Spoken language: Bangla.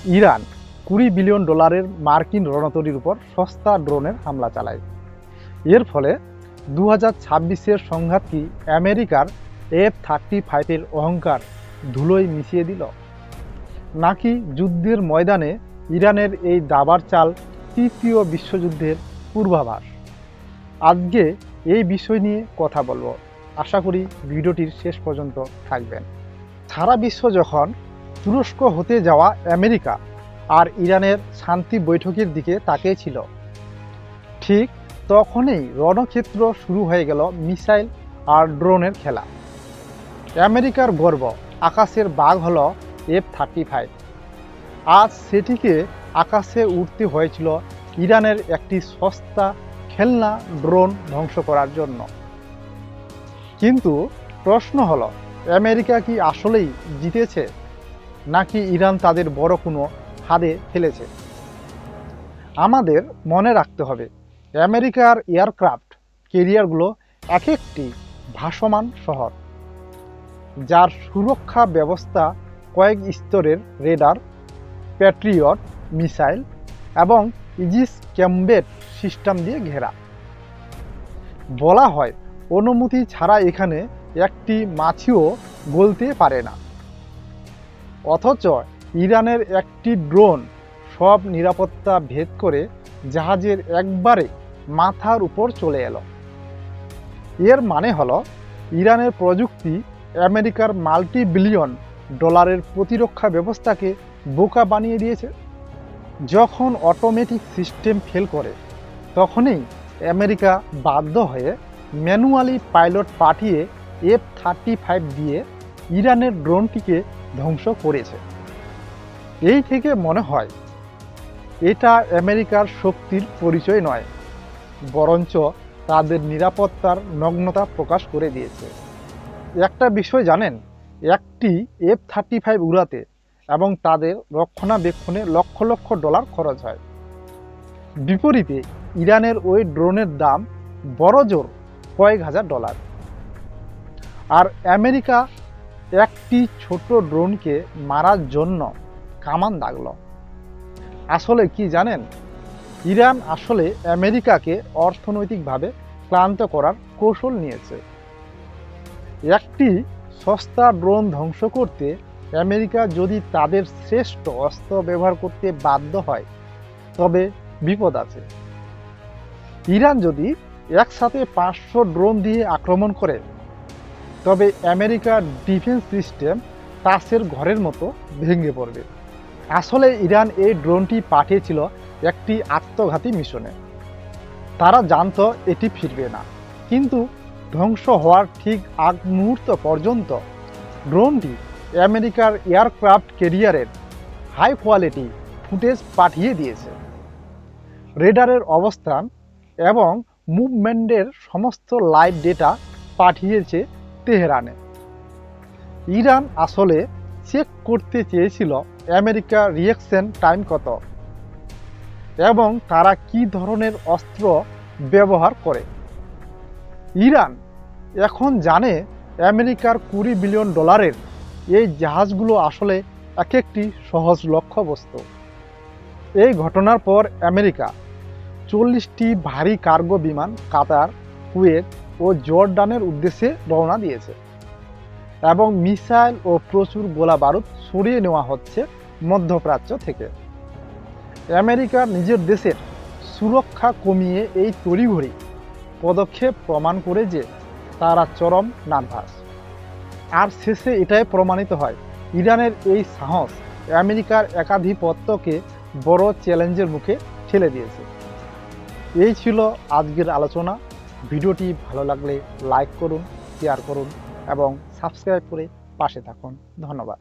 ইরান $20 বিলিয়ন মার্কিন রণতরীর উপর সস্তা ড্রোনের হামলা চালায়। এর ফলে 2026-এর সংঘাতটি আমেরিকার F-35-এর অহংকার ধুলোয় মিশিয়ে দিল, নাকি যুদ্ধের ময়দানে ইরানের এই দাবার চাল তৃতীয় বিশ্বযুদ্ধের পূর্বাভাস? আজকে এই বিষয় নিয়ে কথা বলবো। আশা করি ভিডিওটির শেষ পর্যন্ত থাকবেন। সারা বিশ্ব যখন তুরস্ক হতে যাওয়া আমেরিকা আর ইরানের শান্তি বৈঠকের দিকে তাকিয়েছিল, ঠিক তখনই রণক্ষেত্র শুরু হয়ে গেল মিসাইল আর ড্রোনের খেলা। আমেরিকার গর্ব, আকাশের বাঘ হলো F-35। আজ সেটিকে আকাশে উঠতে হয়েছিল ইরানের একটি সস্তা খেলনা ড্রোন ধ্বংস করার জন্য। কিন্তু প্রশ্ন হলো, আমেরিকা কি আসলেই জিতেছে, নাকি ইরান তাদের বড় কোনো ফাঁদে ফেলেছে? আমাদের মনে রাখতে হবে, আমেরিকার এয়ারক্রাফট ক্যারিয়ারগুলো এক একটি ভাসমান শহর, যার সুরক্ষা ব্যবস্থা কয়েক স্তরের রেডার, প্যাট্রিয়ট মিসাইল এবং ইজিস কম্ব্যাট সিস্টেম দিয়ে ঘেরা। বলা হয়, অনুমতি ছাড়া এখানে একটি মাছিও গলতে পারে না। অথচ ইরানের একটি ড্রোন সব নিরাপত্তা ভেদ করে জাহাজের একবারে মাথার উপর চলে এলো। এর মানে হলো, ইরানের প্রযুক্তি আমেরিকার $multi-billion প্রতিরক্ষা ব্যবস্থাকে বোকা বানিয়ে দিয়েছে। যখন অটোমেটিক সিস্টেম ফেল করে, তখনই আমেরিকা বাধ্য হয়ে ম্যানুয়ালি পাইলট পাঠিয়ে F-35 দিয়ে ইরানের ড্রোনটিকে ধ্বংস করেছে। এই থেকে মনে হয় এটা আমেরিকার শক্তির পরিচয় নয়, বরঞ্চ তাদের নিরাপত্তার নগ্নতা প্রকাশ করে দিয়েছে। একটা বিষয় জানেন, একটি F-35 উড়াতে এবং তাদের রক্ষণাবেক্ষণে লক্ষ লক্ষ ডলার খরচ হয়। বিপরীতে ইরানের ওই ড্রোনের দাম বড়জোর কয়েক হাজার ডলার। আর আমেরিকা একটি ছোট ড্রোনকে মারার জন্য কামান দাগল। আসলে কি জানেন, ইরান আসলে আমেরিকাকে অর্থনৈতিকভাবে ক্লান্ত করার কৌশল নিয়েছে। একটি সস্তা ড্রোন ধ্বংস করতে আমেরিকা যদি তাদের শ্রেষ্ঠ অস্ত্র ব্যবহার করতে বাধ্য হয়, তবে বিপদ আছে। ইরান যদি একসাথে 500 ড্রোন দিয়ে আক্রমণ করে, তবে আমেরিকার ডিফেন্স সিস্টেম তাসের ঘরের মতো ভেঙে পড়বে। আসলে ইরান এই ড্রোনটি পাঠিয়েছিল একটি আত্মঘাতী মিশনে। তারা জানতো এটি ফিরবে না, কিন্তু ধ্বংস হওয়ার ঠিক আগ মুহূর্ত পর্যন্ত ড্রোনটি আমেরিকার এয়ারক্রাফট ক্যারিয়ারের হাই কোয়ালিটি ফুটেজ পাঠিয়ে দিয়েছে। রেডারের অবস্থান এবং মুভমেন্টের সমস্ত লাইভ ডেটা পাঠিয়েছে তেহরানে। ইরান আসলে চেক করতে চেয়েছিল আমেরিকার রিঅ্যাকশন টাইম কত এবং তারা কি ধরনের অস্ত্র ব্যবহার করে। ইরান এখন জানে আমেরিকার $20 বিলিয়ন এই জাহাজগুলো আসলে এক একটি সহজ লক্ষ্যবস্তু। এই ঘটনার পর আমেরিকা 40টি ভারী কার্গো বিমান কাতার, কুয়েত ও জর্ডানের উদ্দেশ্যে রওনা দিয়েছে এবং মিসাইল ও প্রচুর গোলা বারুদ সরিয়ে নেওয়া হচ্ছে মধ্যপ্রাচ্য থেকে। আমেরিকার নিজের দেশের সুরক্ষা কমিয়ে এই তড়িঘড়ি পদক্ষেপ প্রমাণ করে যে তারা চরম নার্ভাস। আর শেষে এটাই প্রমাণিত হয়, ইরানের এই সাহস আমেরিকার একাধিপত্যকে বড় চ্যালেঞ্জের মুখে ঠেলে দিয়েছে। এই ছিল আজকের আলোচনা। ভিডিওটি ভালো লাগলে লাইক করুন, শেয়ার করুন এবং সাবস্ক্রাইব করে পাশে থাকুন। ধন্যবাদ।